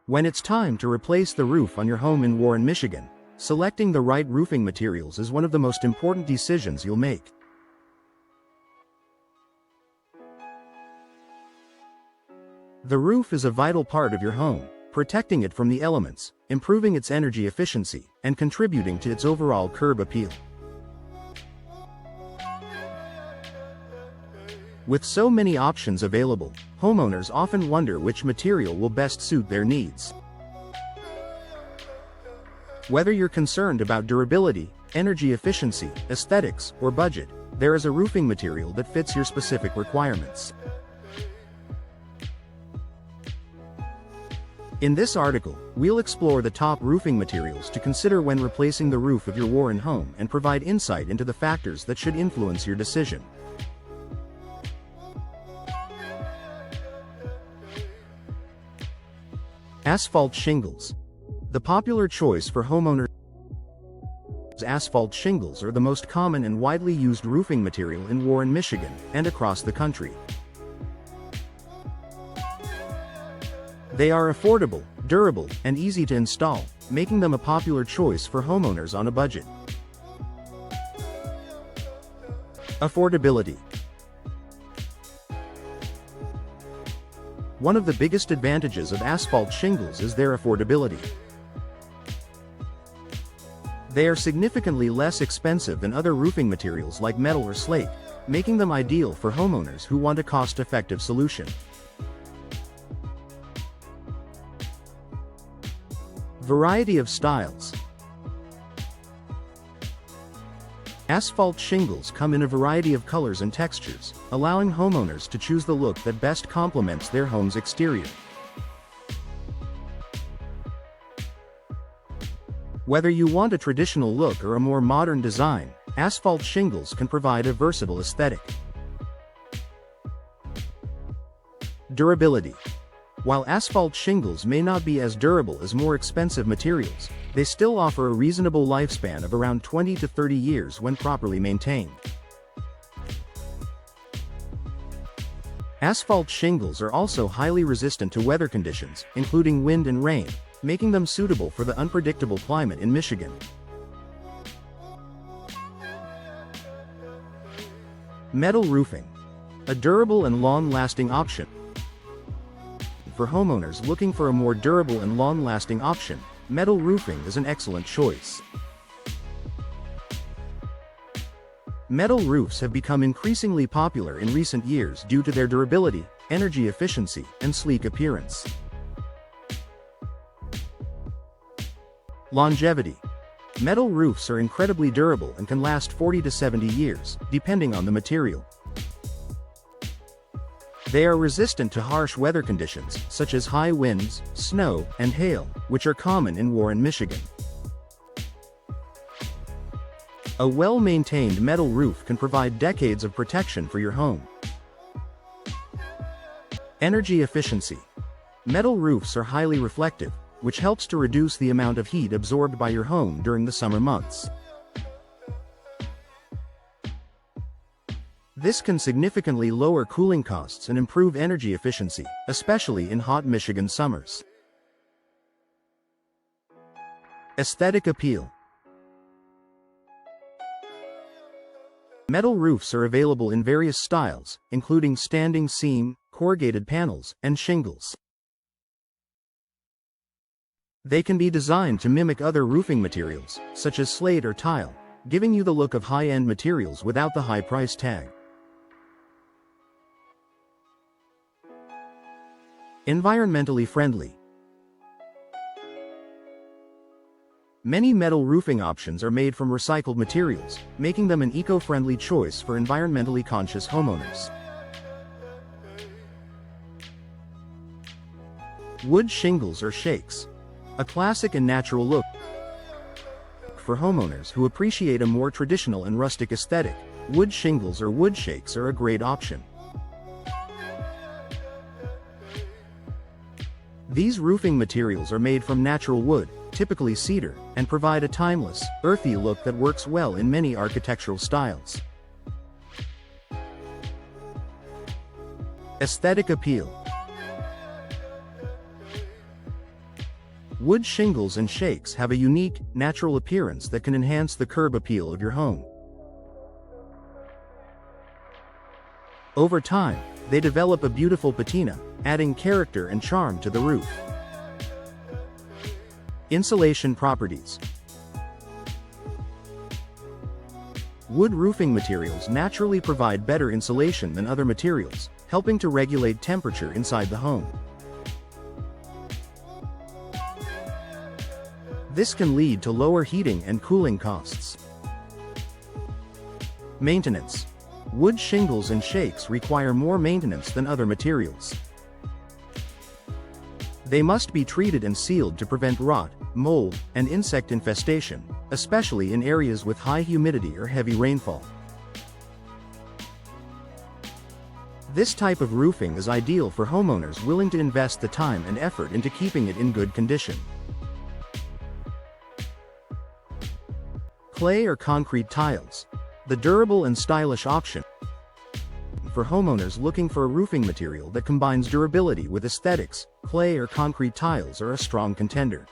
When it's time to replace the roof on your home in Warren, Michigan, selecting the right roofing materials is one of the most important decisions you'll make. The roof is a vital part of your home, protecting it from the elements, improving its energy efficiency, and contributing to its overall curb appeal. With so many options available, homeowners often wonder which material will best suit their needs. Whether you're concerned about durability, energy efficiency, aesthetics, or budget, there is a roofing material that fits your specific requirements. In this article, we'll explore the top roofing materials to consider when replacing the roof of your Warren home and provide insight into the factors that should influence your decision. Asphalt shingles. The popular choice for homeowners. Asphalt shingles are the most common and widely used roofing material in Warren, Michigan, and across the country. They are affordable, durable, and easy to install, making them a popular choice for homeowners on a budget. Affordability. One of the biggest advantages of asphalt shingles is their affordability. They are significantly less expensive than other roofing materials like metal or slate, making them ideal for homeowners who want a cost-effective solution. Variety of styles. Asphalt shingles come in a variety of colors and textures, allowing homeowners to choose the look that best complements their home's exterior. Whether you want a traditional look or a more modern design, asphalt shingles can provide a versatile aesthetic. Durability. While asphalt shingles may not be as durable as more expensive materials, they still offer a reasonable lifespan of around 20 to 30 years when properly maintained. Asphalt shingles are also highly resistant to weather conditions, including wind and rain, making them suitable for the unpredictable climate in Michigan. Metal roofing. A durable and long-lasting option. For homeowners looking for a more durable and long-lasting option, metal roofing is an excellent choice. Metal roofs have become increasingly popular in recent years due to their durability, energy efficiency, and sleek appearance. Longevity. Metal roofs are incredibly durable and can last 40 to 70 years, depending on the material. They are resistant to harsh weather conditions, such as high winds, snow, and hail, which are common in Warren, Michigan. A well-maintained metal roof can provide decades of protection for your home. Energy efficiency. Metal roofs are highly reflective, which helps to reduce the amount of heat absorbed by your home during the summer months. This can significantly lower cooling costs and improve energy efficiency, especially in hot Michigan summers. Aesthetic appeal. Metal roofs are available in various styles, including standing seam, corrugated panels, and shingles. They can be designed to mimic other roofing materials, such as slate or tile, giving you the look of high-end materials without the high price tag. Environmentally friendly. Many metal roofing options are made from recycled materials, making them an eco-friendly choice for environmentally conscious homeowners. Wood shingles or shakes. A classic and natural look for homeowners who appreciate a more traditional and rustic aesthetic. Wood shingles or wood shakes are a great option. These roofing materials are made from natural wood, typically cedar, and provide a timeless, earthy look that works well in many architectural styles. Aesthetic appeal. Wood shingles and shakes have a unique, natural appearance that can enhance the curb appeal of your home. Over time, they develop a beautiful patina, adding character and charm to the roof. Insulation properties. Wood roofing materials naturally provide better insulation than other materials, helping to regulate temperature inside the home. This can lead to lower heating and cooling costs. Maintenance. Wood shingles and shakes require more maintenance than other materials. They must be treated and sealed to prevent rot, mold, and insect infestation, especially in areas with high humidity or heavy rainfall. This type of roofing is ideal for homeowners willing to invest the time and effort into keeping it in good condition. Clay or concrete tiles. The durable and stylish option for homeowners looking for a roofing material that combines durability with aesthetics. Clay or concrete tiles are a strong contender.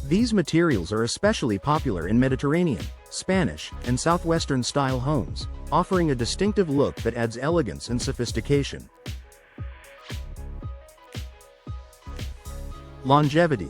These materials are especially popular in Mediterranean, Spanish, and Southwestern style homes, offering a distinctive look that adds elegance and sophistication. Longevity.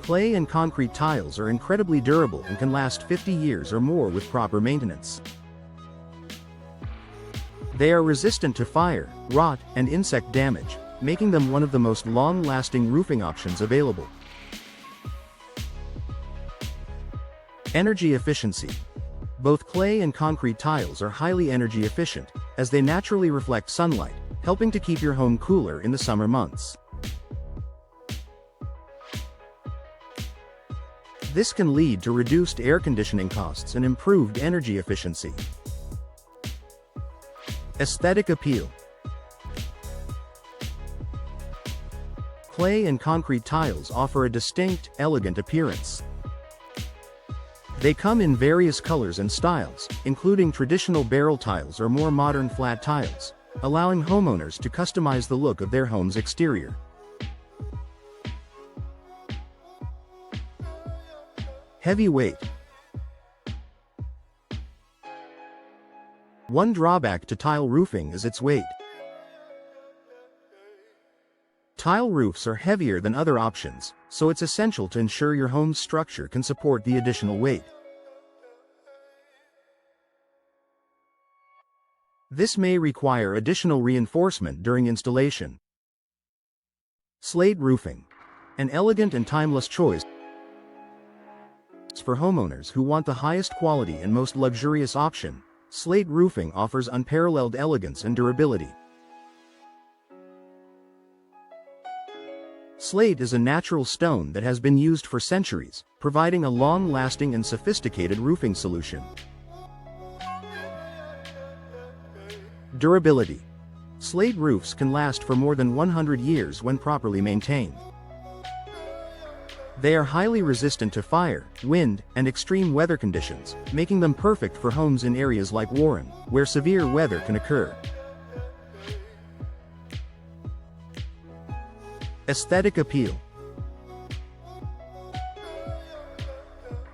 Clay and concrete tiles are incredibly durable and can last 50 years or more with proper maintenance. They are resistant to fire, rot, and insect damage, making them one of the most long-lasting roofing options available. Energy efficiency. Both clay and concrete tiles are highly energy efficient, as they naturally reflect sunlight, helping to keep your home cooler in the summer months. This can lead to reduced air conditioning costs and improved energy efficiency. Aesthetic appeal. Clay and concrete tiles offer a distinct, elegant appearance. They come in various colors and styles, including traditional barrel tiles or more modern flat tiles, allowing homeowners to customize the look of their home's exterior. Heavy weight. One drawback to tile roofing is its weight. Tile roofs are heavier than other options, so it's essential to ensure your home's structure can support the additional weight. This may require additional reinforcement during installation. Slate roofing. An elegant and timeless choice for homeowners who want the highest quality and most luxurious option. Slate roofing offers unparalleled elegance and durability. Slate is a natural stone that has been used for centuries, providing a long-lasting and sophisticated roofing solution. Durability. Slate roofs can last for more than 100 years when properly maintained. They are highly resistant to fire, wind, and extreme weather conditions, making them perfect for homes in areas like Warren, where severe weather can occur. Aesthetic appeal.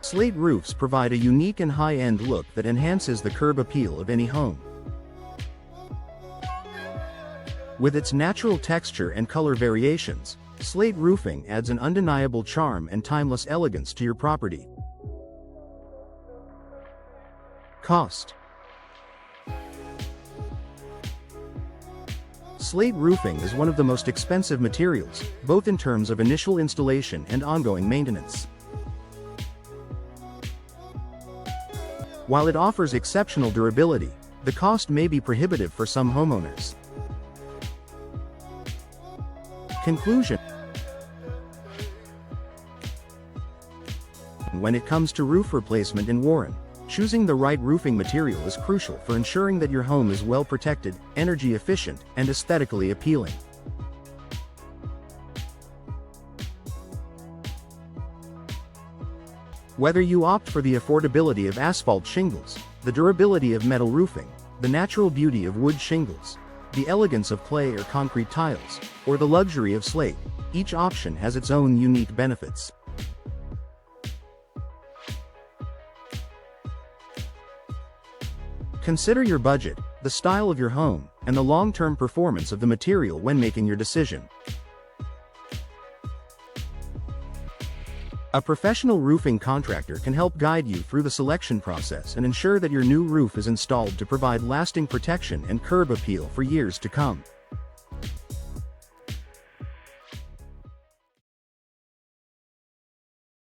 Slate roofs provide a unique and high-end look that enhances the curb appeal of any home. With its natural texture and color variations, slate roofing adds an undeniable charm and timeless elegance to your property. Cost. Slate roofing is one of the most expensive materials, both in terms of initial installation and ongoing maintenance. While it offers exceptional durability, the cost may be prohibitive for some homeowners. Conclusion. When it comes to roof replacement in Warren, choosing the right roofing material is crucial for ensuring that your home is well protected, energy efficient, and aesthetically appealing. Whether you opt for the affordability of asphalt shingles, the durability of metal roofing, the natural beauty of wood shingles, the elegance of clay or concrete tiles, or the luxury of slate, each option has its own unique benefits. Consider your budget, the style of your home, and the long-term performance of the material when making your decision. A professional roofing contractor can help guide you through the selection process and ensure that your new roof is installed to provide lasting protection and curb appeal for years to come.